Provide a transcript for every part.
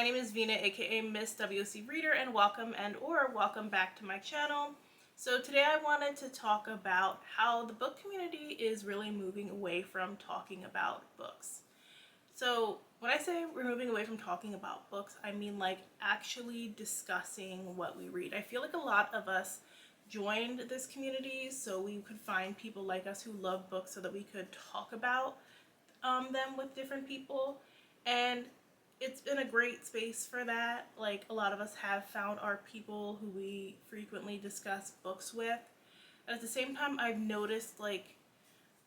name is Vina, aka Miss WOCReader, and welcome back to my channel. So today I wanted to talk about how the book community is really moving away from talking about books. So when I say we're moving away from talking about books, I mean like actually discussing what we read. I feel like a lot of us joined this community so we could find people like us who love books so that we could talk about them with different people, and it's been a great space for that. Like, a lot of us have found our people who we frequently discuss books with. At the same time, I've noticed, like,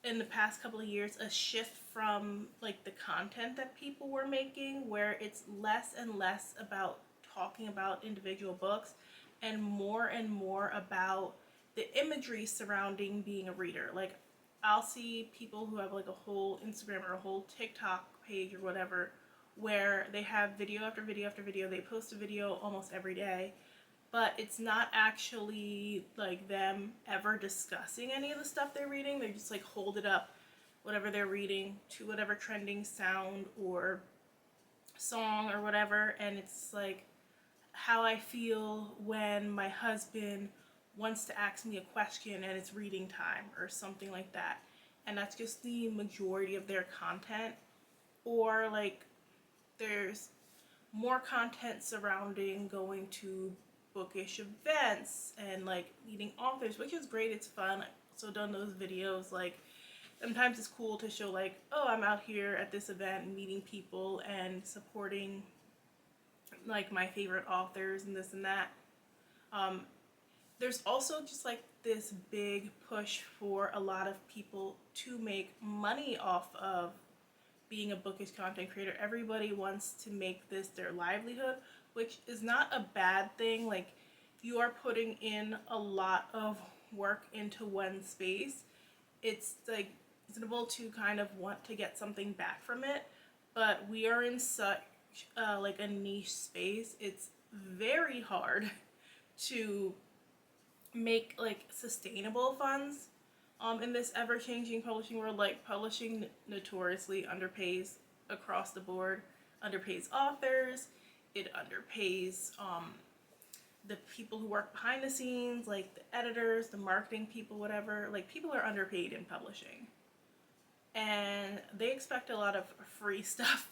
in the past couple of years, a shift from like the content that people were making, where it's less and less about talking about individual books and more about the imagery surrounding being a reader. Like, I'll see people who have like a whole Instagram or a whole TikTok page or whatever, where they have video after video after video. They post a video almost every day, but it's not actually like them ever discussing any of the stuff they're reading. They just like hold it up, whatever they're reading, to whatever trending sound or song or whatever, and it's like how I feel when my husband wants to ask me a question and it's reading time or something like that. And that's just the majority of their content. Or like there's more content surrounding going to bookish events and like meeting authors, which is great. It's fun. I've also done those videos. Like, sometimes it's cool to show like, oh, I'm out here at this event meeting people and supporting like my favorite authors and this and that. There's also just like this big push for a lot of people to make money off of being a bookish content creator. Everybody wants to make this their livelihood, which is not a bad thing. Like, you are putting in a lot of work into one space. It's like reasonable to kind of want to get something back from it, but we are in such like a niche space. It's very hard to make like sustainable funds in this ever-changing publishing world. Like, publishing notoriously underpays across the board. Underpays authors, it underpays the people who work behind the scenes, like the editors, the marketing people, whatever. Like, people are underpaid in publishing, and they expect a lot of free stuff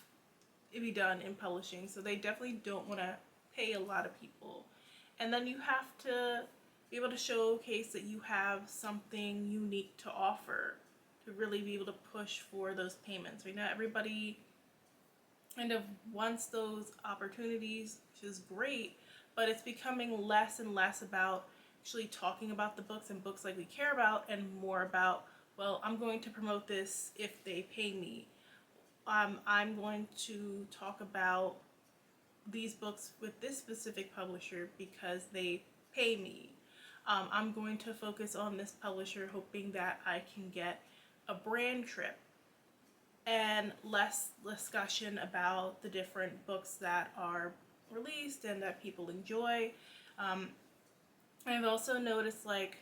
to be done in publishing, so they definitely don't want to pay a lot of people. And then you have to be able to showcase that you have something unique to offer to really be able to push for those payments. Right now, everybody kind of wants those opportunities, which is great, but it's becoming less and less about actually talking about the books and books like we care about, and more about, well, I'm going to promote this if they pay me. I'm going to talk about these books with this specific publisher because they pay me. I'm going to focus on this publisher hoping that I can get a brand trip, and less discussion about the different books that are released and that people enjoy. I've also noticed, like,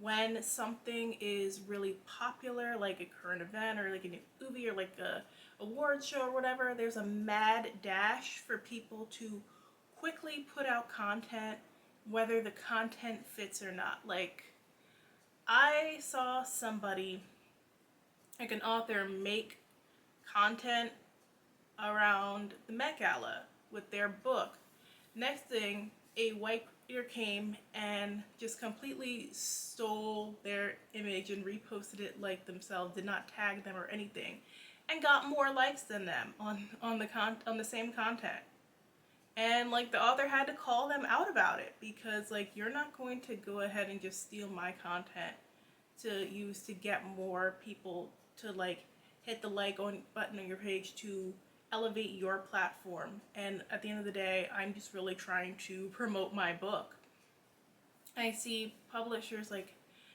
when something is really popular, like a current event or like a new movie or like a award show or whatever, there's a mad dash for people to quickly put out content, whether the content fits or not. Like, I saw somebody, like an author, make content around the Met Gala with their book. Next thing, a white reader came and just completely stole their image and reposted it like themselves, did not tag them or anything, and got more likes than them on the same content. And like, the author had to call them out about it, because like, you're not going to go ahead and just steal my content to use to get more people to like hit the like button on your page to elevate your platform. And at the end of the day, I'm just really trying to promote my book. I see publishers, like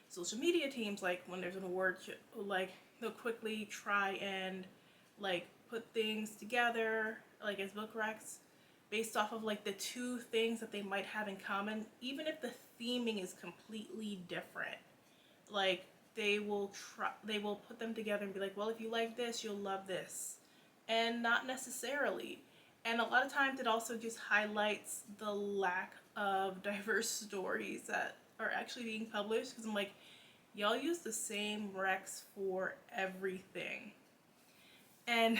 social media teams, like when there's an award show, like they'll quickly try and like put things together like as book recs based off of like the two things that they might have in common, even if the theming is completely different. Like, they will put them together and be like, well, if you like this, you'll love this. And not necessarily. And a lot of times it also just highlights the lack of diverse stories that are actually being published, because I'm like, y'all use the same recs for everything. And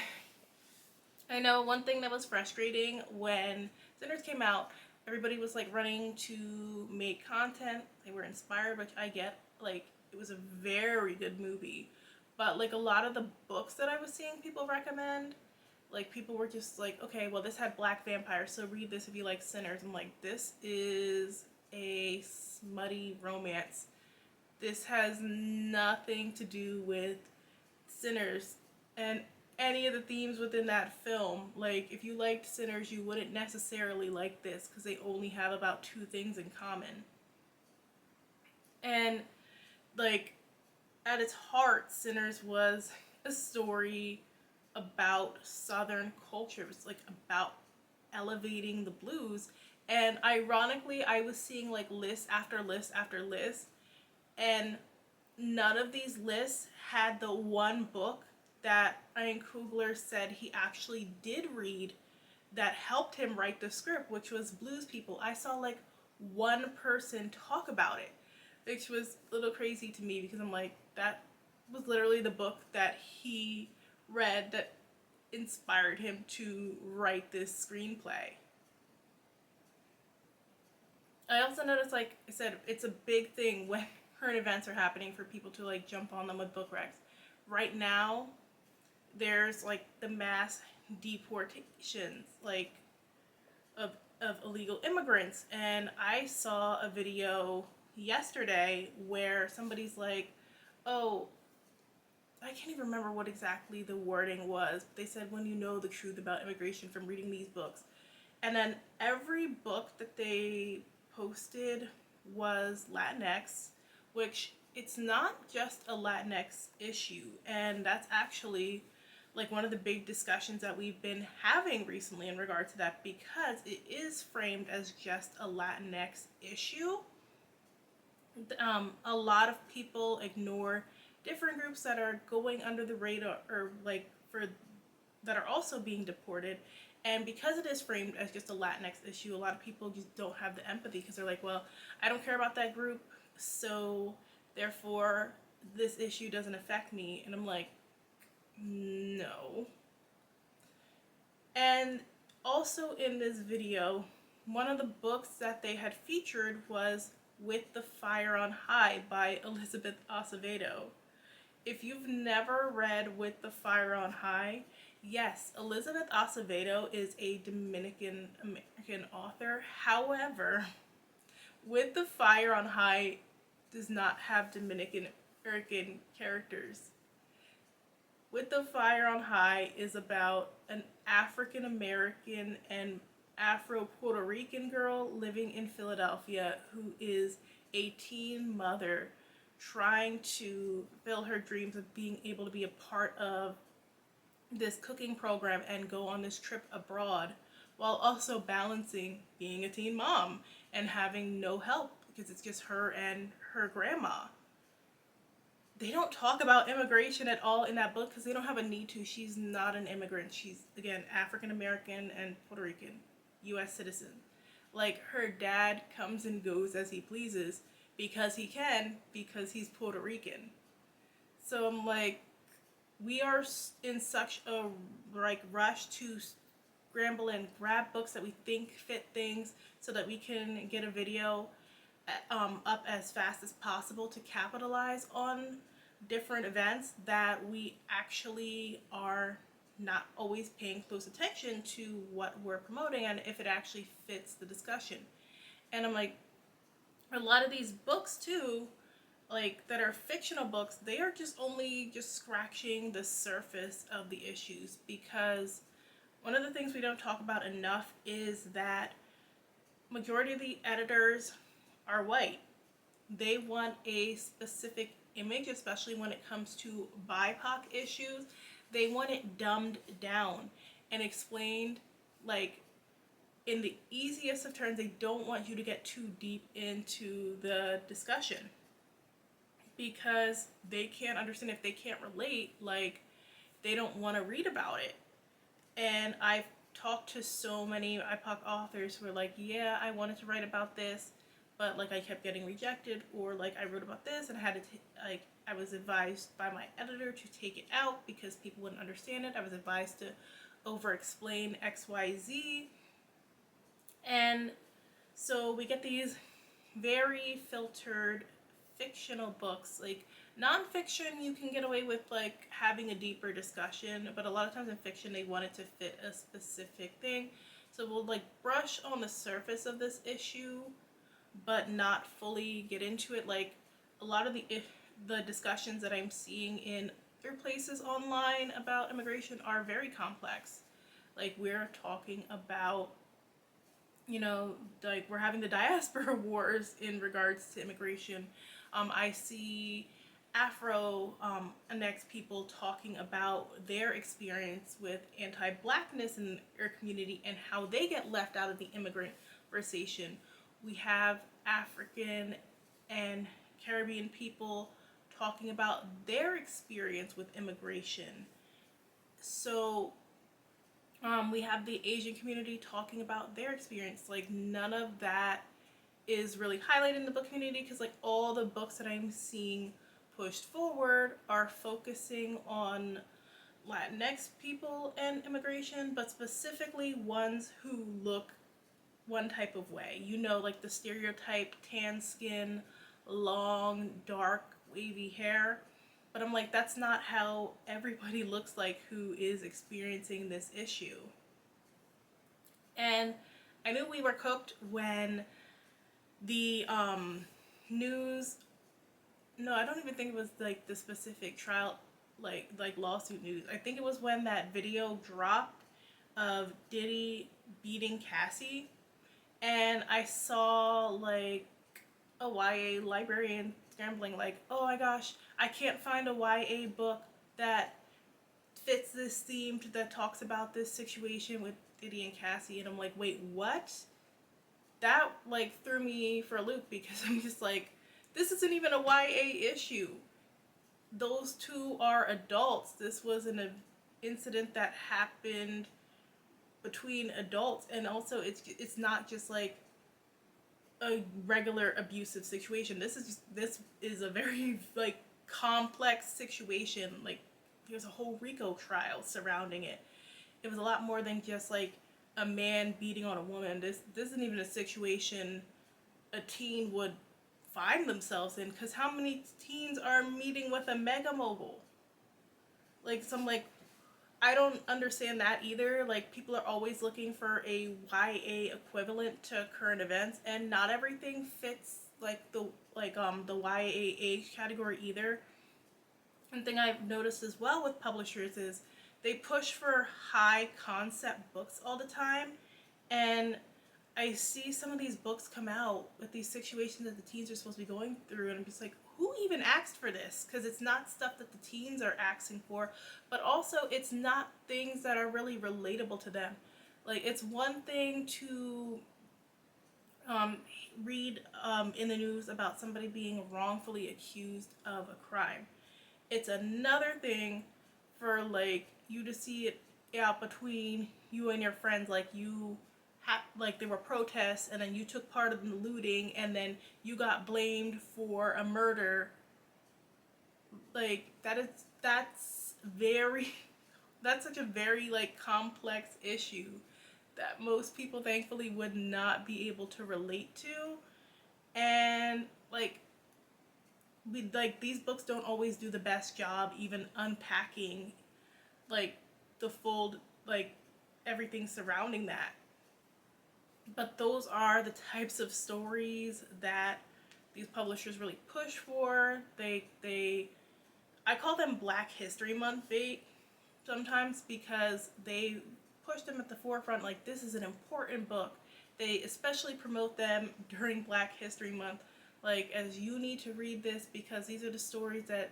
I know one thing that was frustrating when Sinners came out, everybody was like running to make content. They were inspired, which I get. Like, it was a very good movie. But like a lot of the books that I was seeing people recommend, like people were just like, okay, well, this had black vampires, so read this if you like Sinners. I'm like, this is a smutty romance. This has nothing to do with Sinners and any of the themes within that film. Like, if you liked Sinners, you wouldn't necessarily like this, because they only have about 2 things in common. And like, at its heart, Sinners was a story about Southern culture. It was like about elevating the blues. And ironically, I was seeing like list after list after list, and none of these lists had the one book that Ryan Coogler said he actually did read that helped him write the script, which was Blues People. I saw like one person talk about it, which was a little crazy to me, because I'm like, that was literally the book that he read that inspired him to write this screenplay. I also noticed, like I said, it's a big thing when current events are happening for people to like jump on them with book recs. Right now, there's like the mass deportations, like of illegal immigrants, and I saw a video yesterday where somebody's like, oh, I can't even remember what exactly the wording was, but they said, when you know the truth about immigration from reading these books. And then every book that they posted was Latinx, which it's not just a Latinx issue. And that's actually like one of the big discussions that we've been having recently in regard to that, because it is framed as just a Latinx issue. A lot of people ignore different groups that are going under the radar, or like for that are also being deported. And because it is framed as just a Latinx issue, a lot of people just don't have the empathy, because they're like, well, I don't care about that group, so therefore this issue doesn't affect me. And I'm like, no. And also in this video, one of the books that they had featured was With the Fire on High by Elizabeth Acevedo. If you've never read With the Fire on High, yes, Elizabeth Acevedo is a Dominican American author. However, With the Fire on High does not have Dominican American characters. With the Fire on High is about an African American and Afro Puerto Rican girl living in Philadelphia who is a teen mother trying to fulfill her dreams of being able to be a part of this cooking program and go on this trip abroad, while also balancing being a teen mom and having no help, because it's just her and her grandma. They don't talk about immigration at all in that book, because they don't have a need to. She's not an immigrant. She's, again, African American and Puerto Rican, US citizen. Like, her dad comes and goes as he pleases because he can, because he's Puerto Rican. So I'm like, we are in such a like rush to scramble and grab books that we think fit things so that we can get a video up as fast as possible to capitalize on different events, that we actually are not always paying close attention to what we're promoting and if it actually fits the discussion. And I'm like, a lot of these books too, like that are fictional books, they are just only just scratching the surface of the issues, because one of the things we don't talk about enough is that majority of the editors are white. They want a specific image, especially when it comes to BIPOC issues. They want it dumbed down and explained like in the easiest of terms. They don't want you to get too deep into the discussion, because they can't understand. If they can't relate, like, they don't want to read about it. And I've talked to so many BIPOC authors who were like, yeah, I wanted to write about this, but like I kept getting rejected, or like I wrote about this and I had to like I was advised by my editor to take it out because people wouldn't understand it. I was advised to over explain XYZ. And so we get these very filtered fictional books. Like nonfiction, you can get away with like having a deeper discussion, but a lot of times in fiction they want it to fit a specific thing. So we'll like brush on the surface of this issue, but not fully get into it. Like a lot of the discussions that I'm seeing in other places online about immigration are very complex. Like we're talking about, you know, like we're having the diaspora wars in regards to immigration. I see Afro-Annex people talking about their experience with anti-blackness in their community and how they get left out of the immigrant conversation. We have African and Caribbean people talking about their experience with immigration. So we have the Asian community talking about their experience. Like none of that is really highlighted in the book community because like all the books that I'm seeing pushed forward are focusing on Latinx people and immigration, but specifically ones who look one type of way. You know, like the stereotype tan skin, long, dark, wavy hair. But I'm like, that's not how everybody looks like who is experiencing this issue. And I knew we were cooked when the news, no, I don't even think it was like the specific trial, like lawsuit news. I think it was when that video dropped of Diddy beating Cassie, and I saw like a YA librarian scrambling like, oh my gosh, I can't find a YA book that fits this theme that talks about this situation with Diddy and Cassie. And I'm like, wait, what? That like threw me for a loop because I'm just like, this isn't even a YA issue. Those two are adults. This was an incident that happened between adults, and also it's not just like a regular abusive situation. This is a very like complex situation. Like there's a whole RICO trial surrounding it. It was a lot more than just like a man beating on a woman. This isn't even a situation a teen would find themselves in, because how many teens are meeting with a mega mogul? Like some like I don't understand that either. Like people are always looking for a YA equivalent to current events, and not everything fits like the YA age category either. One thing I've noticed as well with publishers is they push for high concept books all the time, and I see some of these books come out with these situations that the teens are supposed to be going through, and I'm just like, who even asked for this? Because it's not stuff that the teens are asking for, but also it's not things that are really relatable to them. Like it's one thing to read in the news about somebody being wrongfully accused of a crime. It's another thing for like you to see it out between you and your friends, like you like there were protests and then you took part in the looting and then you got blamed for a murder. Like that's very that's such a very like complex issue that most people thankfully would not be able to relate to. And like these books don't always do the best job even unpacking like the full like everything surrounding that. But those are the types of stories that these publishers really push for. I call them Black History Month bait sometimes, because they push them at the forefront like this is an important book. They especially promote them during Black History Month, like as you need to read this because these are the stories that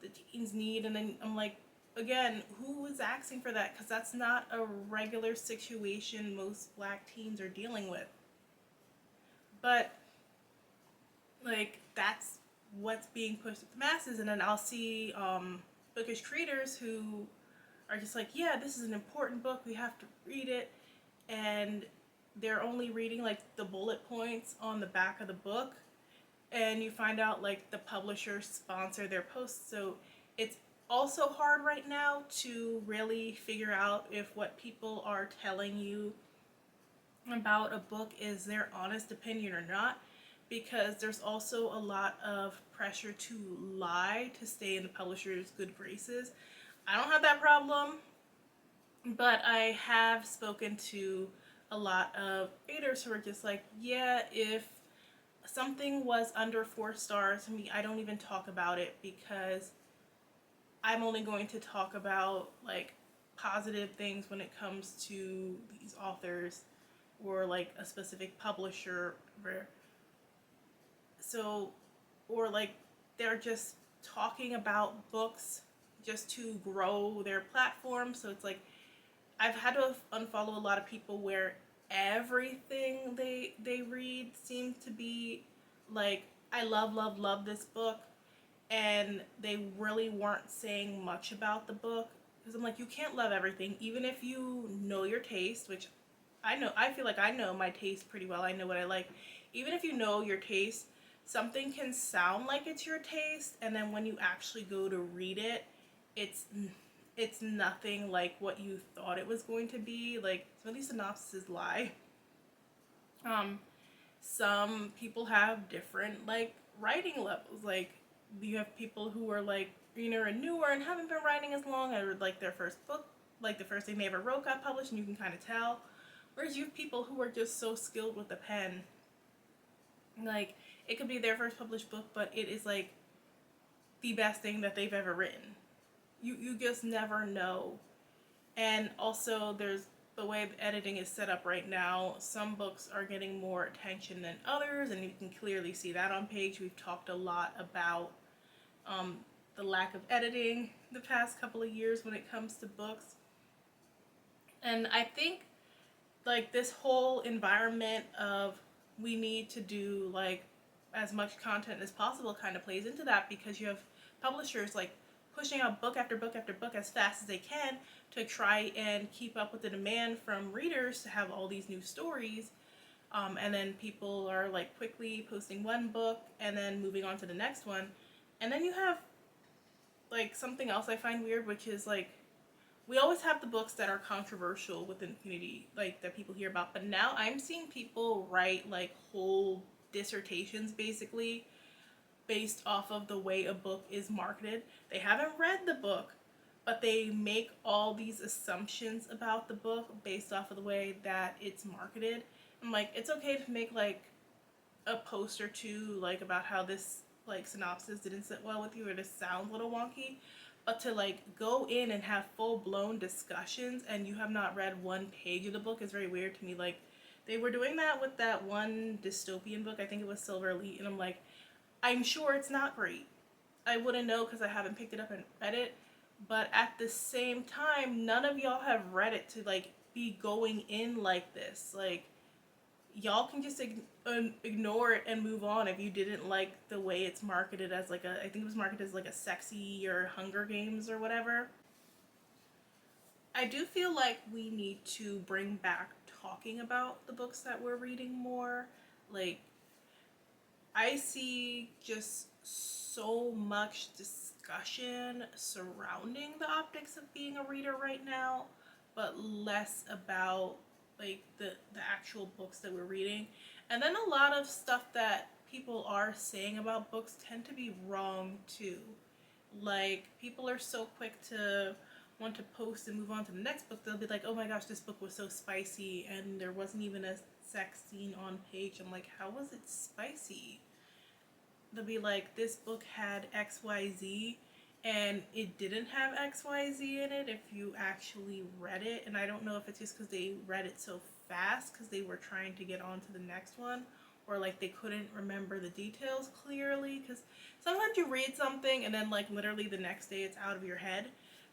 the teens need. And then I'm like, again, who is asking for that? Because that's not a regular situation most Black teens are dealing with. But like that's what's being pushed to the masses. And then I'll see bookish creators who are just like, yeah, this is an important book, we have to read it. and they're only reading like the bullet points on the back of the book, and you find out like the publishers sponsor their posts. So it's also hard right now to really figure out if what people are telling you about a book is their honest opinion or not, because there's also a lot of pressure to lie to stay in the publisher's good graces. I don't have that problem, but I have spoken to a lot of readers who are just like, yeah, if something was under 4 stars to me, I don't even talk about it, because I'm only going to talk about like positive things when it comes to these authors or like a specific publisher. So, or like they're just talking about books just to grow their platform. So it's like I've had to unfollow a lot of people where everything they read seems to be like, I love this book, and they really weren't saying much about the book, because I'm like, you can't love everything, even if you know your taste, which I feel like I know my taste pretty well. I know what I like. Even if you know your taste, something can sound like it's your taste, and then when you actually go to read it, it's it's nothing like what you thought it was going to be. Like, some of these synopses lie. Some people have different like writing levels. Like, you have people who are like, you know, newer and haven't been writing as long, or like their first book, like the first thing they ever wrote got published, and you can kind of tell. Whereas you have people who are just so skilled with the pen. Like, it could be their first published book, but it is like the best thing that they've ever written. You just never know. And also, there's the way the editing is set up right now. Some books are getting more attention than others, and you can clearly see that on page. We've talked a lot about the lack of editing the past couple of years when it comes to books. And I think like this whole environment of we need to do like as much content as possible kind of plays into that, because you have publishers like pushing out book after book after book as fast as they can to try and keep up with the demand from readers to have all these new stories. And then people are like quickly posting one book and then moving on to the next one. And then you have like something else I find weird, which is like, we always have the books that are controversial within the community, like that people hear about, but now I'm seeing people write like whole dissertations basically based off of the way a book is marketed. They haven't read the book, but they make all these assumptions about the book based off of the way that it's marketed. I'm like, it's okay to make like a post or two like about how this like synopsis didn't sit well with you, or this sounds a little wonky, but to like go in and have full-blown discussions and you have not read one page of the book is very weird to me. Like, they were doing that with that one dystopian book, I think it was Silver Elite, and I'm like, I'm sure it's not great. I wouldn't know because I haven't picked it up and read it, but at the same time, none of y'all have read it to like be going in like this. Like, y'all can just ignore it and move on if you didn't like the way it's marketed as like a, I think it was marketed as like a sexy or Hunger Games or whatever. I do feel like we need to bring back talking about the books that we're reading more. Like, I see just so much discussion surrounding the optics of being a reader right now, but less about like the actual books that we're reading. And then a lot of stuff that people are saying about books tend to be wrong too. Like, people are so quick to want to post and move on to the next book. They'll be like, oh my gosh, this book was so spicy and there wasn't even a sex scene on page. I'm like, how was it spicy? They'll be like, this book had XYZ and it didn't have XYZ in it if you actually read it. And I don't know if it's just because they read it so fast because they were trying to get on to the next one, or like they couldn't remember the details clearly, because sometimes you read something and then like literally the next day it's out of your head,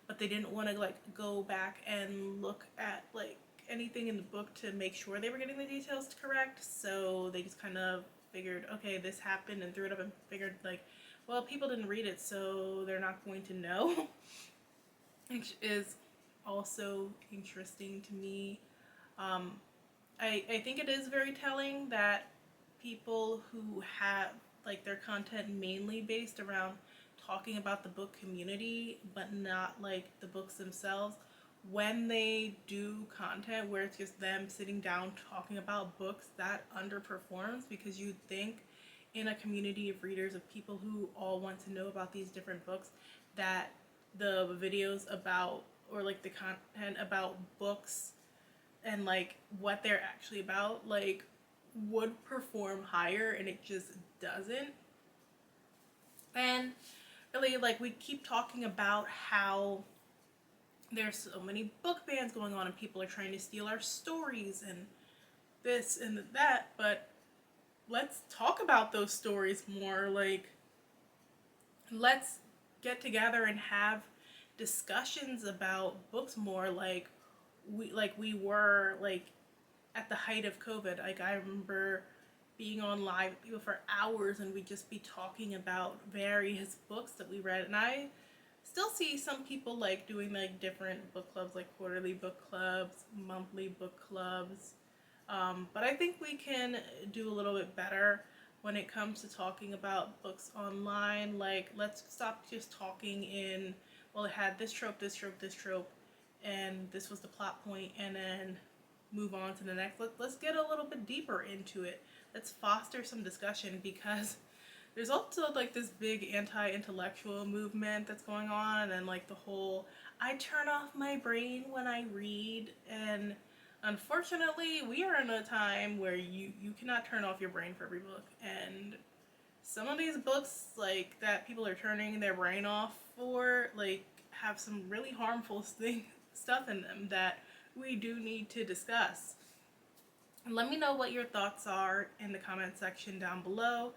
but they didn't want to like go back and look at like anything in the book to make sure they were getting the details correct. So they just kind of figured, okay, this happened, and threw it up and figured like, well, people didn't read it, so they're not going to know. Which is also interesting to me. I think it is very telling that people who have like their content mainly based around talking about the book community but not like the books themselves, when they do content where it's just them sitting down talking about books, that underperforms, because you think in a community of readers, of people who all want to know about these different books, that the videos about, or like the content about books and like what they're actually about, like, would perform higher, and it just doesn't. And really, like, we keep talking about how there's so many book bans going on and people are trying to steal our stories and this and that, but let's talk about those stories more. Like, let's get together and have discussions about books more, like we were like at the height of COVID. Like, I remember being on live with people for hours and we'd just be talking about various books that we read. And I still see some people like doing like different book clubs, like quarterly book clubs, monthly book clubs. But I think we can do a little bit better when it comes to talking about books online. Like, let's stop just talking in, well, it had this trope, this trope, this trope, and this was the plot point, and then move on to the next. Let's get a little bit deeper into it. Let's foster some discussion, because there's also like this big anti-intellectual movement that's going on, and like the whole I turn off my brain when I read. And unfortunately, we are in a time where you cannot turn off your brain for every book, and some of these books like that people are turning their brain off for, like, have some really harmful stuff in them that we do need to discuss. And let me know what your thoughts are in the comment section down below.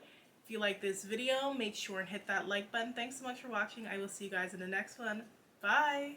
If you like this video, make sure and hit that like button. Thanks so much for watching. I will see you guys in the next one. Bye!